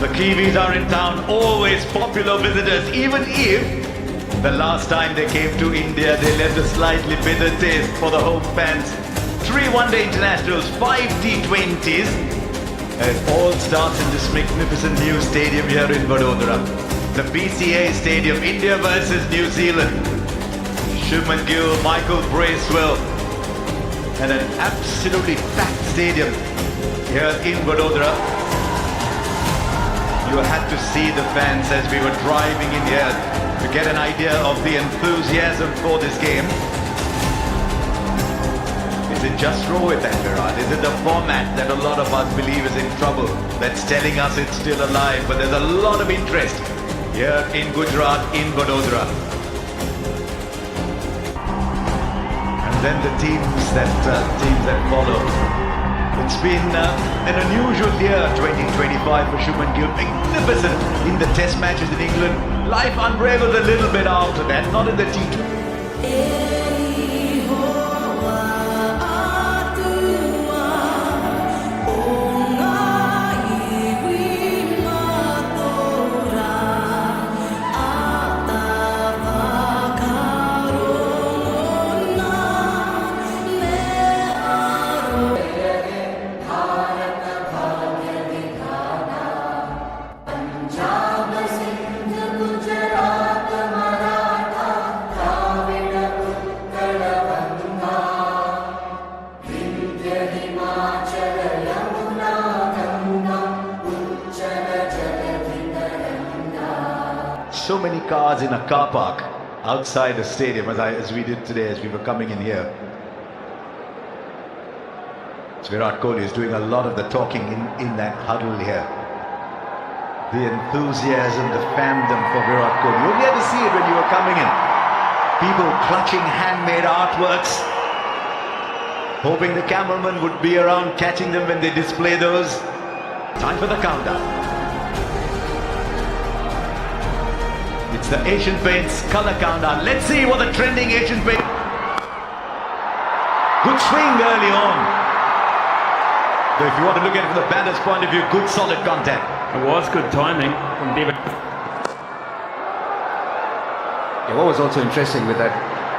The Kiwis are in town, always popular visitors, even if the last time they came to India, they left a slightly bitter taste for the home fans. 3 one-day internationals, 5 T20s. And it all starts in this magnificent new stadium here in Vadodara. The BCA Stadium, India versus New Zealand. Shubman Gill, Michael Bracewell. And an absolutely packed stadium here in Vadodara. You had to see the fans as we were driving in here to get an idea of the enthusiasm for this game. Is it just raw with that, Virat? Is it the format that a lot of us believe is in trouble that's telling us it's still alive? But there's a lot of interest here in Gujarat, in Vadodara. And then the teams that follow. It's been an unusual year, 2025 for Shubman Gill. Magnificent in the test matches in England. Life unraveled a little bit after that, not in the T20. So many cars in a car park outside the stadium as we did today as we were coming in here. So Virat Kohli is doing a lot of the talking in that huddle here. The enthusiasm, the fandom for Virat Kohli. You only had to see it when you were coming in. People clutching handmade artworks, hoping the cameraman would be around catching them when they display those. Time for the countdown. It's the Asian Paints colour countdown. Let's see what the trending Asian Paint. Good swing early on. So if you want to look at it from the batter's point of view, good solid contact. It was good timing from David. What was also interesting with that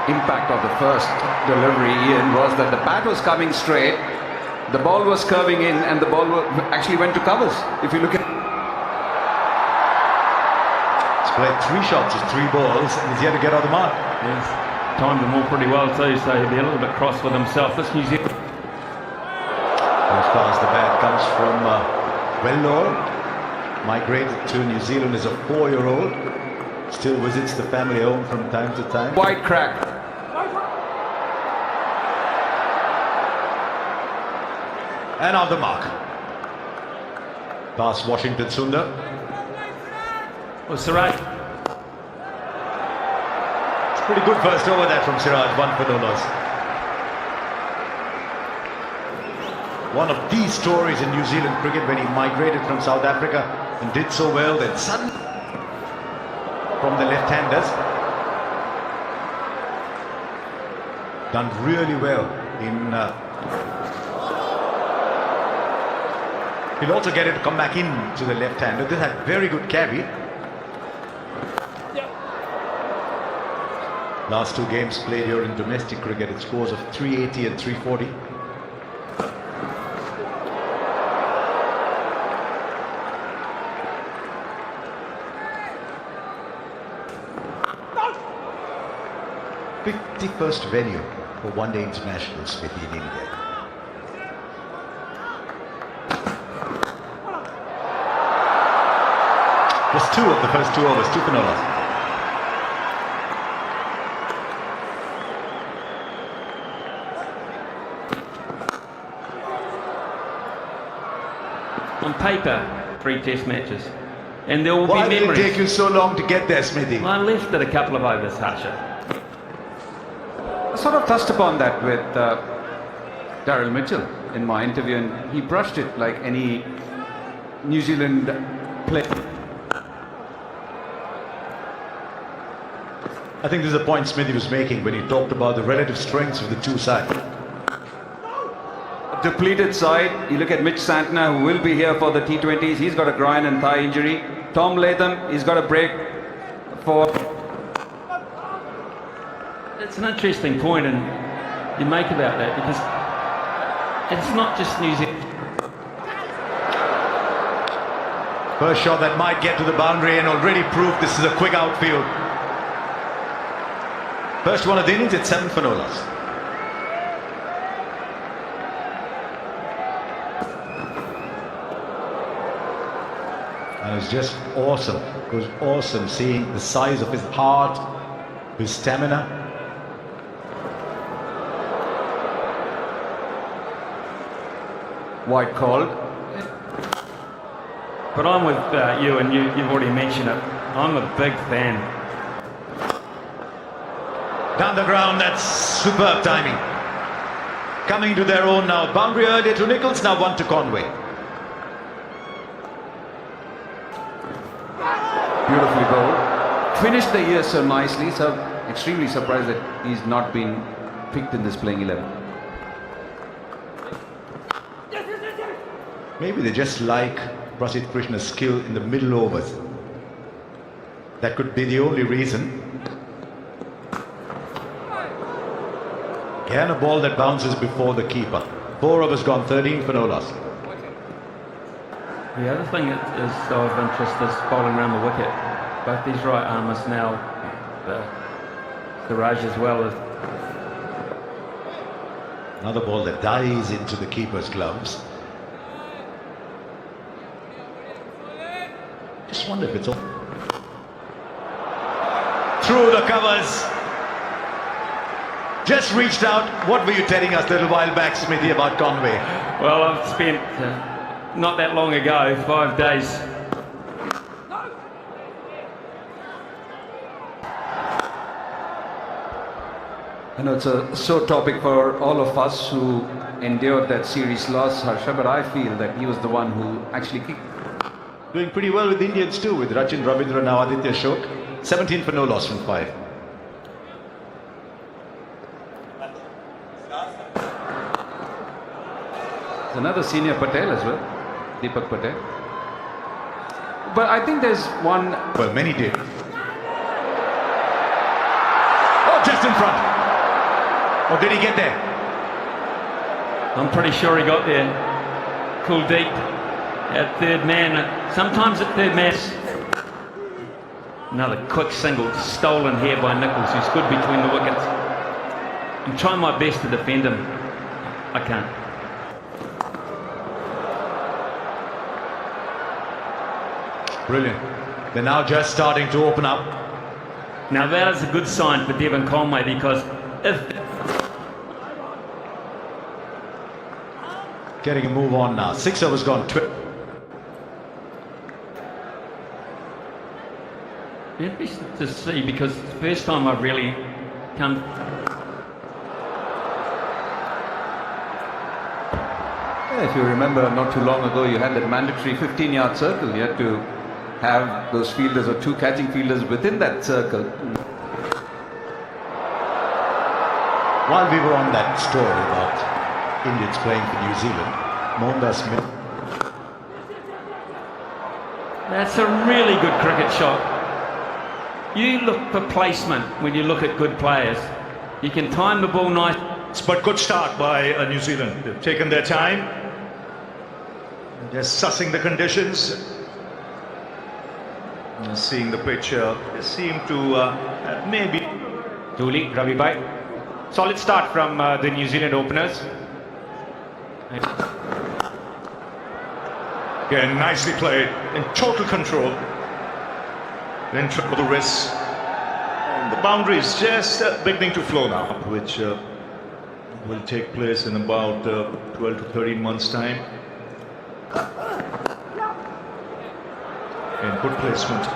impact of the first delivery, Ian, was that the bat was coming straight, the ball was curving in, and the ball actually went to covers. If you look at played 3 shots, just 3 balls, and he's yet to get on the mark. Yes, timed them all pretty well too, so he'll be a little bit cross with himself. This New Zealand. As far as the bat comes from Vellore, migrated to New Zealand as a 4-year-old, still visits the family home from time to time. Wide crack. And on the mark. Past Washington Sundar. Well, Siraj. It's pretty good first over that from Siraj, 1 for no loss. One of these stories in New Zealand cricket when he migrated from South Africa and did so well, then suddenly from the left-handers. Done really well in... he'll also get it to come back in to the left-hander. This had very good carry. Last 2 games played here in domestic cricket, it scores of 380 and 340. No! 51st venue for one-day internationals with in India. Just 2 of the first 2 overs, 2 for no loss. On paper, 3 test matches. And there will Why be memories. Why did it take you so long to get there, Smithy? I left it a couple of overs, Harsha. I sort of touched upon that with Daryl Mitchell in my interview, and he brushed it like any New Zealand player. I think this is a point Smithy was making when he talked about the relative strengths of the 2 sides. depleted side. You look at Mitch Santner, who will be here for the T20s. He's got a groin and thigh injury. Tom Latham, he's got a break for... It's an interesting point, and you make about that, because it's not just New Zealand. First shot that might get to the boundary and already proved this is a quick outfield. First one of the innings, it's 7 for no loss. And it's just awesome. It was awesome seeing the size of his heart, his stamina. White called. But I'm with you, and you've already mentioned it. I'm a big fan. Down the ground, that's superb timing. Coming to their own now. Boundary earlier to Nichols, now 1 to Conway. Beautifully bowled. Finished the year so nicely, so extremely surprised that he's not been picked in this playing 11. Maybe they just like Prasidh Krishna's skill in the middle overs. That could be the only reason. Again, a ball that bounces before the keeper. 4 overs gone, 13 for no loss. The other thing that is of interest is bowling around the wicket. Both these right armers now, Siraj as well as... Another ball that dies into the keeper's gloves. Just wonder if it's all... Through the covers. Just reached out. What were you telling us a little while back, Smithy, about Conway? Well, I've spent, not that long ago, 5 days. I know it's a sore topic for all of us who endured that series loss, Harsha, but I feel that he was the one who actually kicked. Doing pretty well with the Indians too, with Rachin Ravindra, now Aditya Shok. 17 for no loss from 5. There's another senior Patel as well, Deepak Patel. But I think there's one... Well, many did. Oh, just in front. Or did he get there? I'm pretty sure he got there. Kuldeep at third man. Sometimes at third man. Another quick single stolen here by Nichols, who's good between the wickets. I'm trying my best to defend him. I can't. Brilliant. They're now just starting to open up. Now that is a good sign for Devon Conway, because if... Getting a move on now. 6 overs gone. Interesting to see, because it's the first time I've really come... Yeah, if you remember, not too long ago, you had that mandatory 15-yard circle. You had to have those fielders or 2 catching fielders within that circle. While we were on that story about Indians playing for New Zealand, Mohandas Smith. That's a really good cricket shot. You look for placement when you look at good players. You can time the ball nice. But good start by New Zealand. They've taken their time. They're sussing the conditions. Seeing the pitch, they seem to maybe... Dooley, Ravi Bhai. Solid start from the New Zealand openers. Again, nicely played, in total control. Then trouble the wrists. And the boundary is just beginning to flow now, which will take place in about 12 to 13 months' time. And good placement.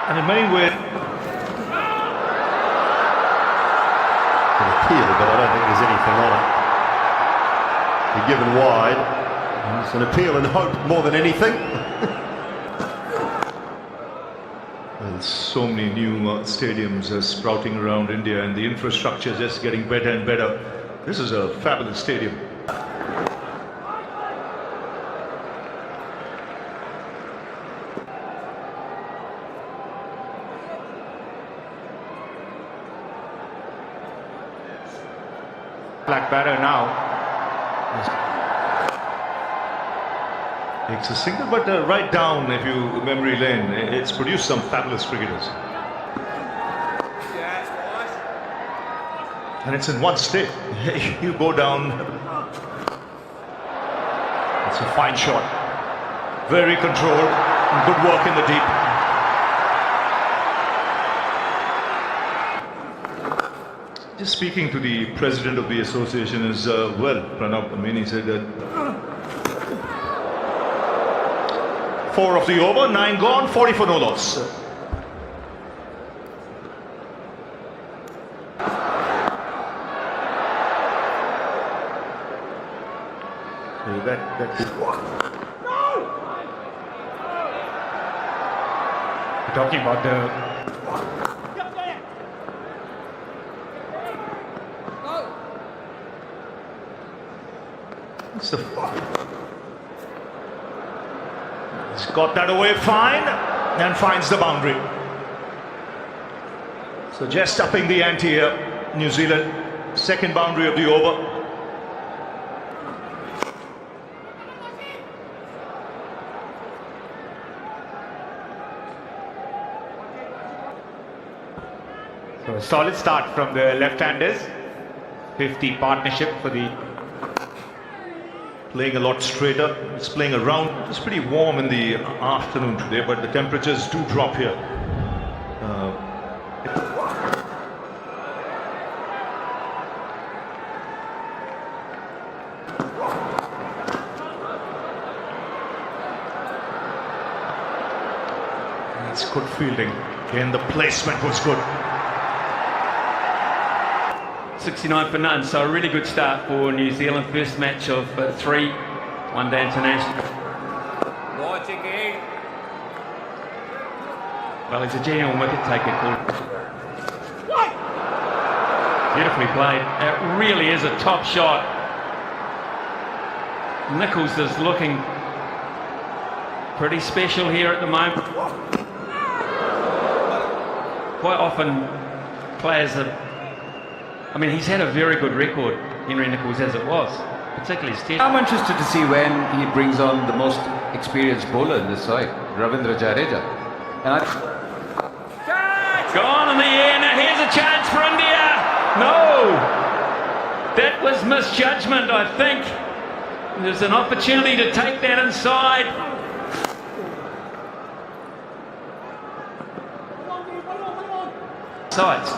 And in many ways... An appeal, but I don't think there's anything on it. You're given wide. It's an appeal and hope more than anything. Well, so many new stadiums are sprouting around India, and the infrastructure is just getting better and better. This is a fabulous stadium. Black batter now. Takes a single, but right down, if you memory lane, it's produced some fabulous cricketers. And it's in one state. You go down. It's a fine shot. Very controlled. And good work in the deep. Just speaking to the president of the association as well, Pranab, I mean, he said that 4 of the over, 9 gone, 40 for no loss. We're talking about the He's got that away fine and finds the boundary. So just upping the ante here, New Zealand. Second boundary of the over. So a solid start from the left-handers. 50 partnership for the Playing a lot straighter. It's playing around. It's pretty warm in the afternoon today, but the temperatures do drop here. It's good fielding. Again, the placement was good. 69 for none, so a really good start for New Zealand. First match of 3 one-day international. Well, he's a genuine wicket taker called. Beautifully played. It really is a top shot. Nichols is looking pretty special here at the moment. Quite often players are, I mean, he's had a very good record, Henry Nichols, as it was, particularly his test. I'm interested to see when he brings on the most experienced bowler in this side, Ravindra Jadeja. And Gone in the air, now here's a chance for India. No! That was misjudgment, I think. There's an opportunity to take that inside. Sides.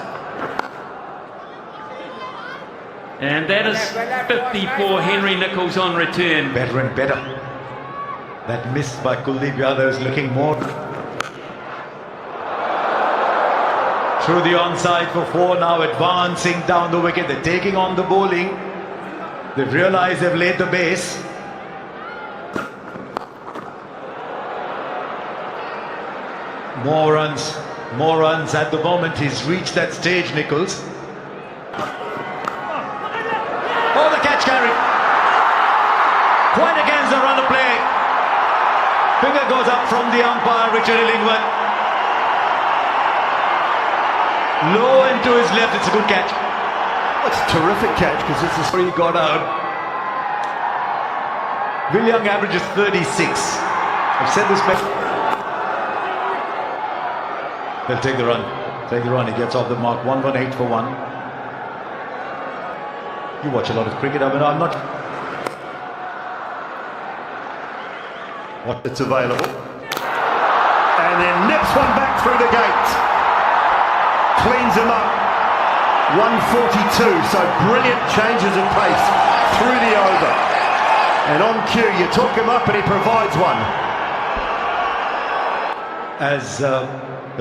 And that is 50 for Henry Nichols on return. Better and better. That miss by Kuldeep Yadav is looking more. Through the onside for 4, now advancing down the wicket. They're taking on the bowling. They've realized they've laid the base. More runs at the moment. He's reached that stage, Nichols. Oh, the catch carry. Quite against the run of play. Finger goes up from the umpire, Richard Illingworth. Low and to his left, it's a good catch. That's a terrific catch because this is Where he got out. Will Young averages 36. I've said this before. They'll take the run. Take the run. He gets off the mark. 118 for 1. You watch a lot of cricket. I mean, I'm not. what it's available. And then nips one back through the gate. Cleans him up. 142. So brilliant changes of pace through the over. And on cue, you talk him up and he provides one. As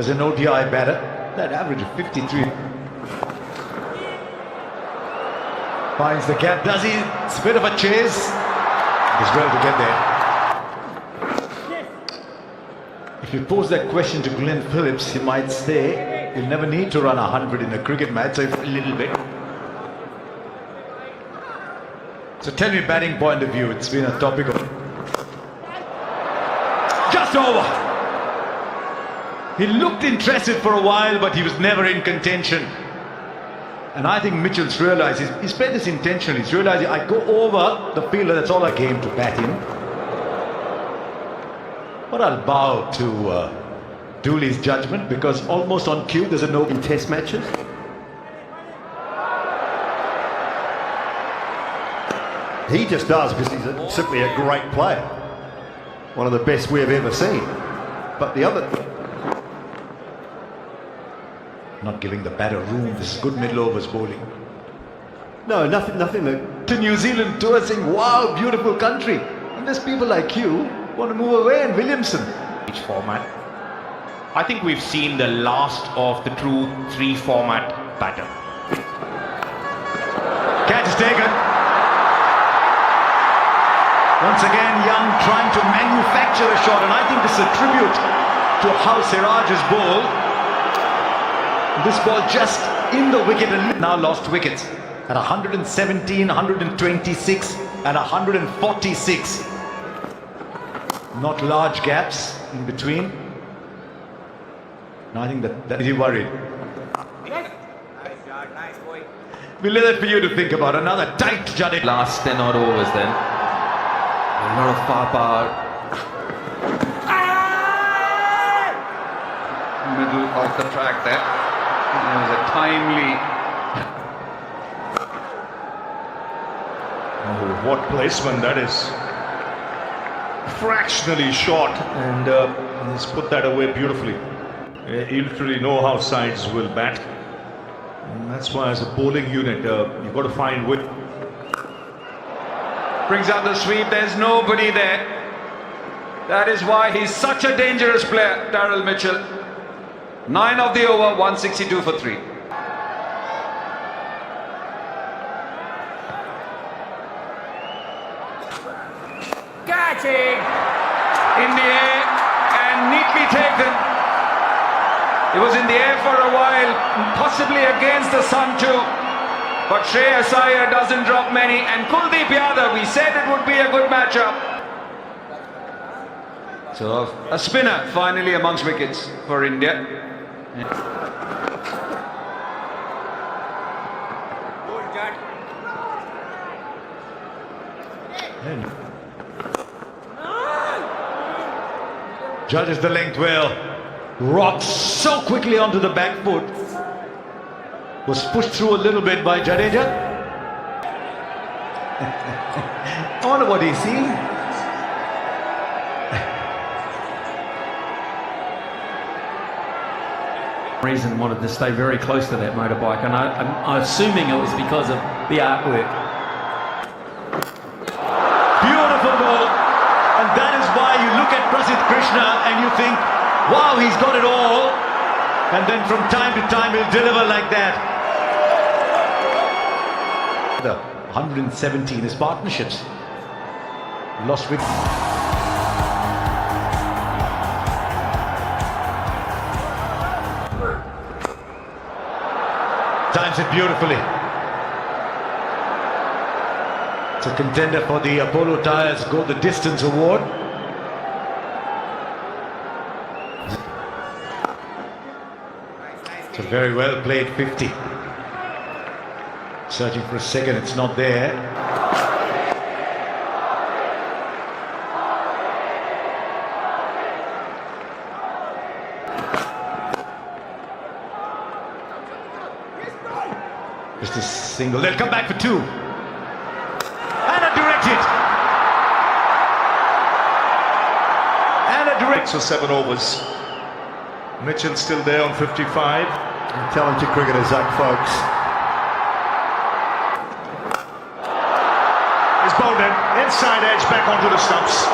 an ODI batter, that average of 53. Finds the gap, does he? It's a bit of a chase. Does well to get there. If you pose that question to Glenn Phillips, he might say, you'll never need to run 100 in a cricket match, so a little bit. So tell me, batting point of view, it's been a topic of... Just over! He looked interested for a while, but he was never in contention. And I think Mitchell's realised, he's played this intentionally, he's realised, I go over the fielder, that's all I came to bat him. But I'll bow to Dooley's judgment, because almost on cue there's a no in test matches. He just does because he's simply a great player. One of the best we have ever seen. But the other... Not giving the batter room, this is good middle overs bowling. No, nothing that... To New Zealand tour saying, wow, beautiful country. And there's people like you want to move away, and Williamson. Each format. I think we've seen the last of the true 3-format pattern. Catch is taken. Once again, Young trying to manufacture a shot, and I think this is a tribute to how Siraj has bowled. This ball just in the wicket, and now lost wickets at 117, 126 and 146. Not large gaps in between. No, I think that is he worried. We'll leave that for you to think about. Another tight Jadeja. Last 10 odd overs then. A lot of firepower. Middle of the track there. It was a timely... Oh, what placement that is. Fractionally short, and he's put that away beautifully. You literally know how sides will bat. And that's why as a bowling unit, you've got to find width. Brings out the sweep, there's nobody there. That is why he's such a dangerous player, Daryl Mitchell. 9 of the over, 162 for 3. Catching! In the air and neatly taken. It was in the air for a while, possibly against the sun too. But Shreyas Iyer doesn't drop many, and Kuldeep Yadav, we said it would be a good matchup. So a spinner finally amongst wickets for India. Judges the length well. Rocks so quickly onto the back foot. Was pushed through a little bit by Jadeja. I wonder what he's seeing. Reason wanted to stay very close to that motorbike, and I'm assuming it was because of the artwork. Beautiful ball. And that is why you look at Prasidh Krishna and you think, wow, he's got it all. And then from time to time he'll deliver like that. The 117 is partnerships. Lost wicket. Times it beautifully. It's a contender for the Apollo Tyres Go the Distance award. It's a very well played 50. Searching for a second, it's not there. Just a single. They'll come back for 2. And a direct hit. And a direct. 6 or 7 overs. Mitchell still there on 55. Talented cricketer, Zach, folks. He's bowled in. Inside edge back onto the stumps.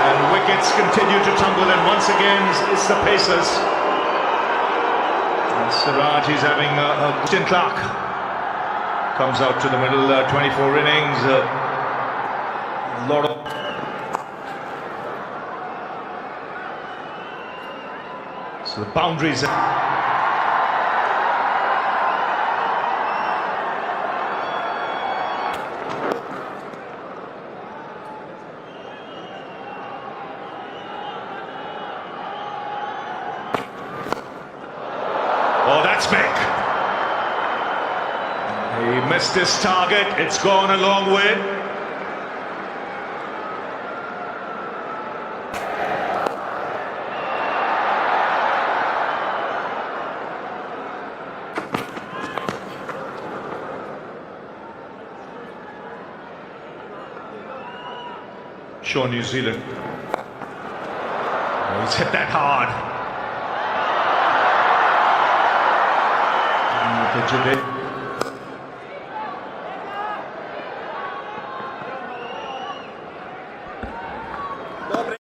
And wickets continue to tumble, and once again it's the Pacers. And Siraj is having a Christian Clark. Comes out to the middle, 24 innings. A lot of... So the boundaries. Oh, that's big. He missed his target. It's gone a long way. Sure, New Zealand. Oh, he's hit that hard.